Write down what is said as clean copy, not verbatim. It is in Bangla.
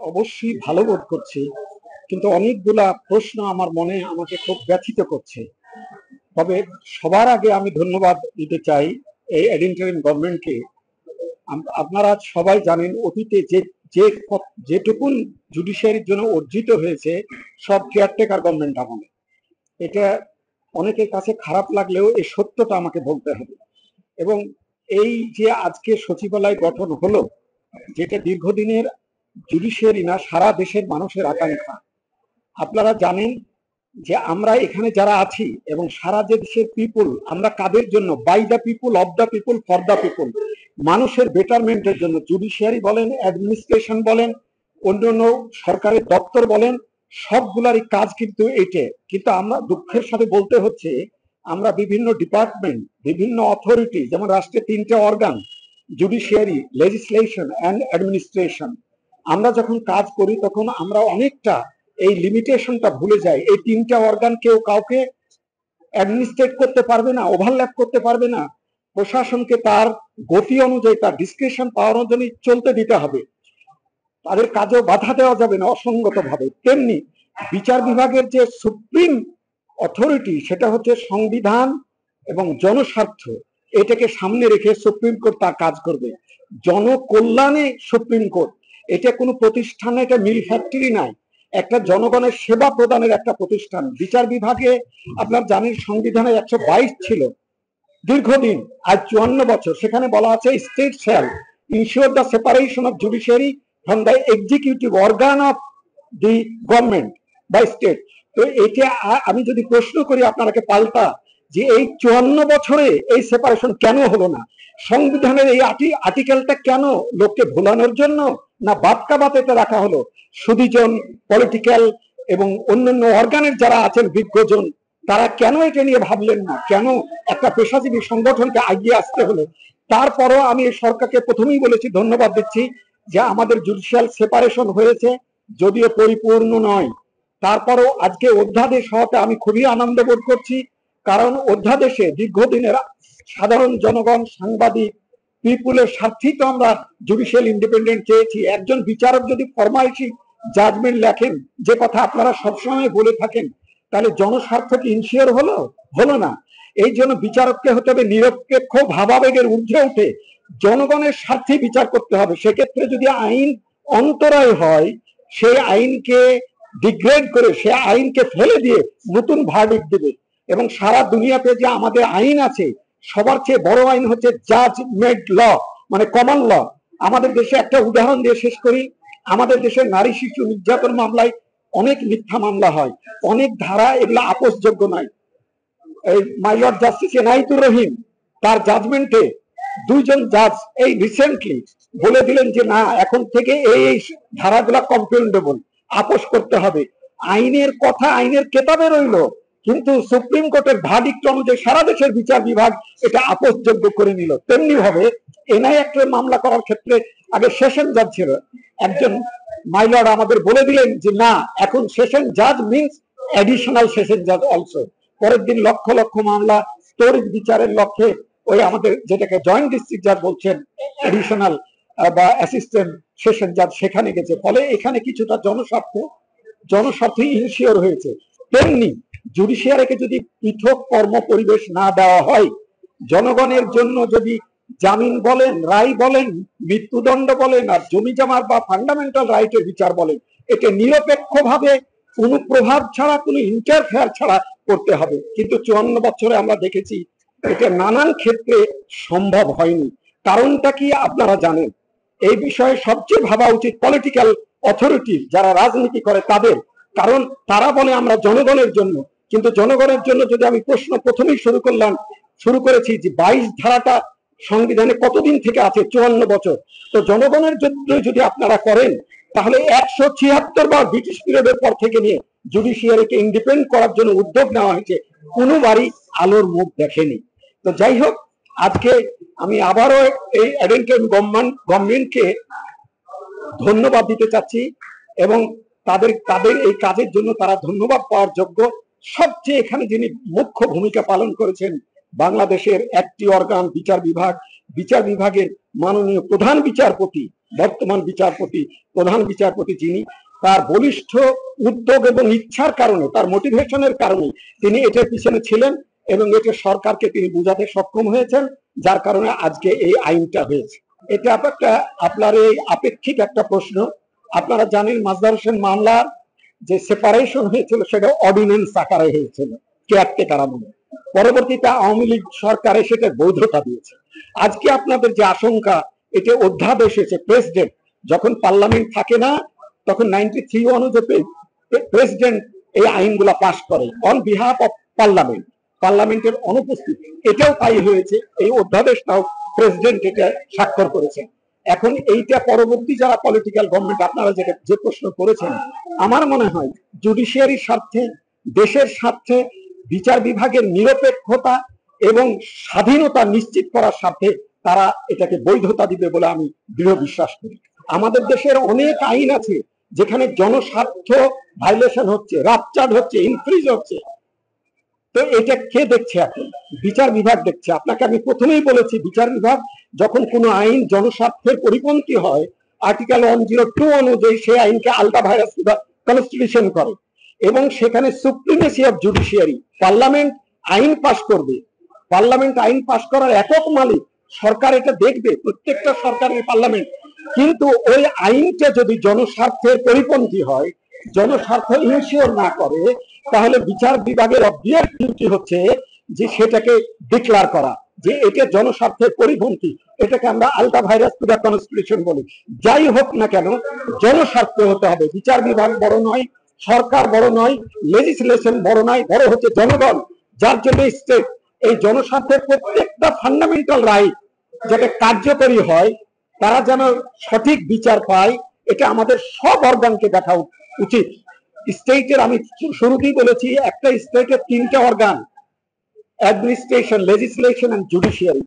অবশ্যই ভালো বোধ করছি, কিন্তু অনেকগুলা প্রশ্ন আমার মনে আমাকে খুব ব্যথিত করছে। তবে সবার আগে আমি ধন্যবাদ দিতে চাই এই ইন্টারিম গভর্নমেন্টকে। আপনারা সবাই জানেন অতীতে যে যেটুকুন জুডিশিয়ারির জন্য অর্জিত হয়েছে সব কেয়ারটেকার গভর্নমেন্ট আমলে। এটা অনেকের কাছে খারাপ লাগলেও এই সত্যটা আমাকে বলতে হবে। এবং এই যে আজকে সচিবালয় গঠন হলো, যেটা দীর্ঘদিনের জুডিশিয়ারি না, সারা দেশের মানুষের আকাঙ্ক্ষা। আপনারা জানেন যে আমরা এখানে যারা আছি এবং সারা যে দেশের পিপুল, আমরা কাদের জন্য? By the people, of the people, for the people. মানুষের বেটারমেন্টের জন্য জুডিশিয়ারি বলেন, অ্যাডমিনিস্ট্রেশন বলেন, অন্যান্য সরকারের দপ্তর বলেন, সবগুলারই কাজ কিন্তু এটে। কিন্তু আমরা দুঃখের সাথে বলতে হচ্ছে, আমরা বিভিন্ন ডিপার্টমেন্ট, বিভিন্ন অথরিটি, যেমন রাষ্ট্রের 3টে organ, judiciary, legislation and administration, আমরা যখন কাজ করি তখন আমরা অনেকটা এই লিমিটেশনটা ভুলে যাই। এই 3টে অর্গান কেউ কাউকে অ্যাডমিনিস্ট্রেট করতে পারবে না, ওভারল্যাপ করতে পারবে না। প্রশাসনকে তার গতি অনুযায়ী, তার ডিসক্রিপশন পাওয়ার অনুযায়ী চলতে দিতে হবে, তাদের কাজেও বাধা দেওয়া যাবে না অসঙ্গত ভাবে। তেমনি বিচার বিভাগের যে সুপ্রিম অথরিটি, সেটা হচ্ছে সংবিধান এবং জনস্বার্থ, এটাকে সামনে রেখে সুপ্রিম কোর্ট তার কাজ করবে। জনকল্যাণে সুপ্রিম কোর্ট, এটা কোনো প্রতিষ্ঠান, এটা মিল ফ্যাক্টরি নাই, একটা জনগণের সেবা প্রদানের একটা প্রতিষ্ঠান। বিচার বিভাগে আপনার জানেন সংবিধানে 122 ছিল দীর্ঘদিন, আজ 54 বছর। সেখানে বলা আছে state shall ensure the separation of judiciary from the executive organ of the government by state. তো এটা আমি যদি প্রশ্ন করি আপনাকে পাল্টা, যে এই 54 বছরে এই সেপারেশন কেন হলো না? সংবিধানের এই আর্টিকেলটা কেন লোককে ভোলানোর জন্য, না বাতকাবাতেতে রাখা হলো? সুদীজন, পলিটিক্যাল এবং অন্যান্য অর্গানের যারা আছেন বিজ্ঞজন, তারা কেন এটা নিয়ে ভাবলেন না? কেন একটা পেশাজীবী সংগঠনকে এগিয়ে আসতে হলো? তারপরও আমি এই সরকারকে প্রথমেই বলেছি, ধন্যবাদ দিচ্ছি যে আমাদের জুডিশিয়াল সেপারেশন হয়েছে, যদিও পরিপূর্ণ নয়। তারপরও আজকে অধ্যাদেশ হওয়াতে আমি খুবই আনন্দ বোধ করছি, কারণ অধ্যাদেশে দীর্ঘদিনের সাধারণ জনগণ, সাংবাদিক, পিপুলের স্বার্থেই তো আমরা জুডিশিয়াল ইন্ডিপেন্ডেন্ট চেয়েছি। একজন বিচারক যদি ফরমাইশি জাজমেন্ট লেখেন, যে কথা আপনারা সবসময় বলে থাকেন, তাহলে জনস্বার্থ কি ইনশিওর হলো? হলো না। এই জন্য বিচারককে হতে হবে নিরপেক্ষ, ভাবাবেগের ঊর্ধ্বে উঠে জনগণের স্বার্থে বিচার করতে হবে। সেক্ষেত্রে যদি আইন অন্তরায় হয়, সেই আইনকে ডিগ্রেড করে, সে আইনকে ফেলে দিয়ে নতুন ভার্ডিক্ট দেবে। এবং সারা দুনিয়াতে যে আমাদের আইন আছে, সবার চেয়ে বড় আইন হচ্ছে জাজ মেড ল, মানে কমন ল। আমাদের দেশে একটা উদাহরণ দিয়ে শেষ করি, আমাদের দেশে নারী শিশু নির্যাতন মামলায় অনেক মিথ্যা মামলা হয়, অনেক ধারা, এগুলো আপোষযোগ্য নয়। এই মাই লর্ড জাস্টিস এনায়েতুর রহিম, তার জাজমেন্টে 2জন জাজ এই রিসেন্টলি বলে দিলেন যে না, এখন থেকে এই ধারাগুলা কম্পেন্ডেবল, আপোষ করতে হবে। আইনের কথা আইনের কেতাবে রইল, কিন্তু সুপ্রিম কোর্টের ভার্ডিক্ট অনুযায়ী সারা দেশের বিচার বিভাগ এটা আপোষযোগ্য করে নিল। তেমনি ভাবে এনআই অ্যাক্টের মামলা করার ক্ষেত্রে আগে সেশন জাজ ছিল, একজন মাই লর্ড আমাদের বলে দিলেন যে না, এখন সেশন জাজ মিনস অ্যাডিশনাল সেশন জাজ অলসো। পরের দিন লক্ষ লক্ষ মামলা ত্বরিত বিচারের লক্ষ্যে ওই আমাদের যেটাকে জয়েন্ট ডিস্ট্রিক্ট জাজ বলছেন, অ্যাডিশনাল বা অ্যাসিস্ট্যান্ট সেশন জাজ, সেখানে গেছে। ফলে এখানে কিছুটা জনস্বার্থ ইনশিওর হয়েছে। তেমনি জুডিশিয়ারিকে যদি পৃথক কর্ম পরিবেশ না দেওয়া হয়, জনগণের জন্য যদি জামিন বলেন, রায় বলেন, মৃত্যুদণ্ড বলেন, আর জমি জমার বা ফান্ডামেন্টাল রাইটের বিচার বলেন, এটা নিরপেক্ষভাবে কোনো প্রভাব ছাড়া, কোনো ইন্টারফেয়ার ছাড়া করতে হবে। কিন্তু 54 বছরে আমরা দেখেছি এটা নানান ক্ষেত্রে সম্ভব হয়নি। কারণটা কি আপনারা জানেন? এই বিষয়ে সবচেয়ে ভাবা উচিত পলিটিক্যাল অথরিটি, যারা রাজনীতি করে তাদের। কারণ তারা বলে আমরা জনগণের জন্য, কিন্তু জনগণের জন্য যদি আমি প্রশ্ন প্রথমেই শুরু করেছি যে 22 ধারাটা সংবিধানে কতদিন থেকে আছে? 54 বছর। তো জনগণের জন্য যদি আপনারা করেন, তাহলে 176 বার ব্রিটিশ পিরিয়ডের পর থেকে নিয়ে জুডিশিয়ারিকে ইন্ডিপেন্ডেন্ট করার জন্য উদ্যোগ নেওয়া হয়েছে, কোনোবারই আলোর মুখ দেখেনি। তো যাই হোক, আজকে আমি আবারও এই অ্যাডেন্টিয়াম গভর্নমেন্টকে ধন্যবাদ দিতে চাচ্ছি, এবং তাদের এই কাজের জন্য তারা ধন্যবাদ পাওয়ার যোগ্য। সবচেয়ে এখানে যিনি মুখ্য ভূমিকা পালন করেছেন, বাংলাদেশের একটি অর্গান বিচার বিভাগ, বিচার বিভাগের মাননীয় প্রধান বিচারপতি, বর্তমান বিচারপতি, প্রধান বিচারপতি যিনি, তার বলিষ্ঠ উদ্যোগ এবং ইচ্ছার কারণে, তার মোটিভেশনের কারণে তিনি এটার পিছনে ছিলেন এবং এটা সরকারকে তিনি বোঝাতে সক্ষম হয়েছেন, যার কারণে আজকে এই আইনটা হয়েছে। এটা একটা আপনার এই আপেক্ষিক একটা প্রশ্ন। আপনারা জানেন মাজহার হোসেন মামলার যে সেপারেশন হয়েছিল সেটা অর্ডিন্যান্স আকারে হয়েছিল কেয়ারটেকার আমলে, পরবর্তীতে আওয়ামী লীগ সরকার সেটা বৈধতা দিয়েছে। আজকে আপনাদের যে আশঙ্কা, এটা অধ্যাদেশ এসে প্রেসিডেন্ট যখন পার্লামেন্ট থাকে না তখন 93 অনুযায়ী প্রেসিডেন্ট এই আইনগুলা পাশ করে অন বিহাফ অফ পার্লামেন্ট, পার্লামেন্টের অনুপস্থিতি। এটাও তাই হয়েছে, এই অধ্যাদেশটাও প্রেসিডেন্ট এটা স্বাক্ষর করেছেন। এখন এইটা পরবর্তী যারা পলিটিক্যাল গভর্নমেন্ট, আপনারা যেটা যে প্রশ্ন করেছেন, আমার মনে হয় জুডিশিয়ারির স্বার্থে, দেশের স্বার্থে, বিচার বিভাগের নিরপেক্ষতা এবং স্বাধীনতা নিশ্চিত করার স্বার্থে তারা এটাকে বৈধতা দিবে বলে আমি দৃঢ় বিশ্বাস করি। আমাদের দেশের অনেক আইন আছে যেখানে জনস্বার্থ ভাইলেশন হচ্ছে, রাপচার্ড হচ্ছে, ইনফ্রিজ হচ্ছে। তো এটা কে দেখছে? এখন বিচার বিভাগ দেখছে। আপনাকে আমি প্রথমেই বলেছি, বিচার বিভাগ যখন কোনো আইন জনস্বার্থের পরিপন্থী হয়, আর্টিকেল 102 অনুযায়ী সেই আইনকে আলটা ভাইরাস কনস্টিটিউশন করে এবং সেখানে সুপ্রিমেসি অফ জুডিশিয়ারি, পার্লামেন্ট আইন পাশ করবে, পার্লামেন্ট আইন পাশ করার একক মালিক সরকার, এটা দেখবে প্রত্যেকটা সরকারের পার্লামেন্ট। কিন্তু ওই আইনটা যদি জনস্বার্থের পরিপন্থী হয়, জনস্বার্থ ইনশিওর না করে, তাহলে বিচার বিভাগের অবভিয়াস ডিউটি হচ্ছে যে সেটাকে ডিক্লেয়ার করা যে এটা জনস্বার্থের পরিপন্থী। এটাকে আমরা আলটা ভাইরাস টু দ্য কনস্টিটিউশন বলি। যাই হোক না কেন, জনস্বার্থ হতে হবে। বিচার বিভাগ বড় নয়, সরকার বড় নয়, লেজিসলেশন বড় নয়, বড় হচ্ছে জনগণ, যার জন্য স্টেট এই জনস্বার্থের প্রত্যেকটা ফান্ডামেন্টাল রাইট যাতে কার্যকরী হয়, তারা যেন সঠিক বিচার পায়, এটা আমাদের সব অর্গানকে দেখা উচিত। স্টেটের, আমি শুরুতেই বলেছি, একটা স্টেটের 3টে organ: administration, legislation and judiciary.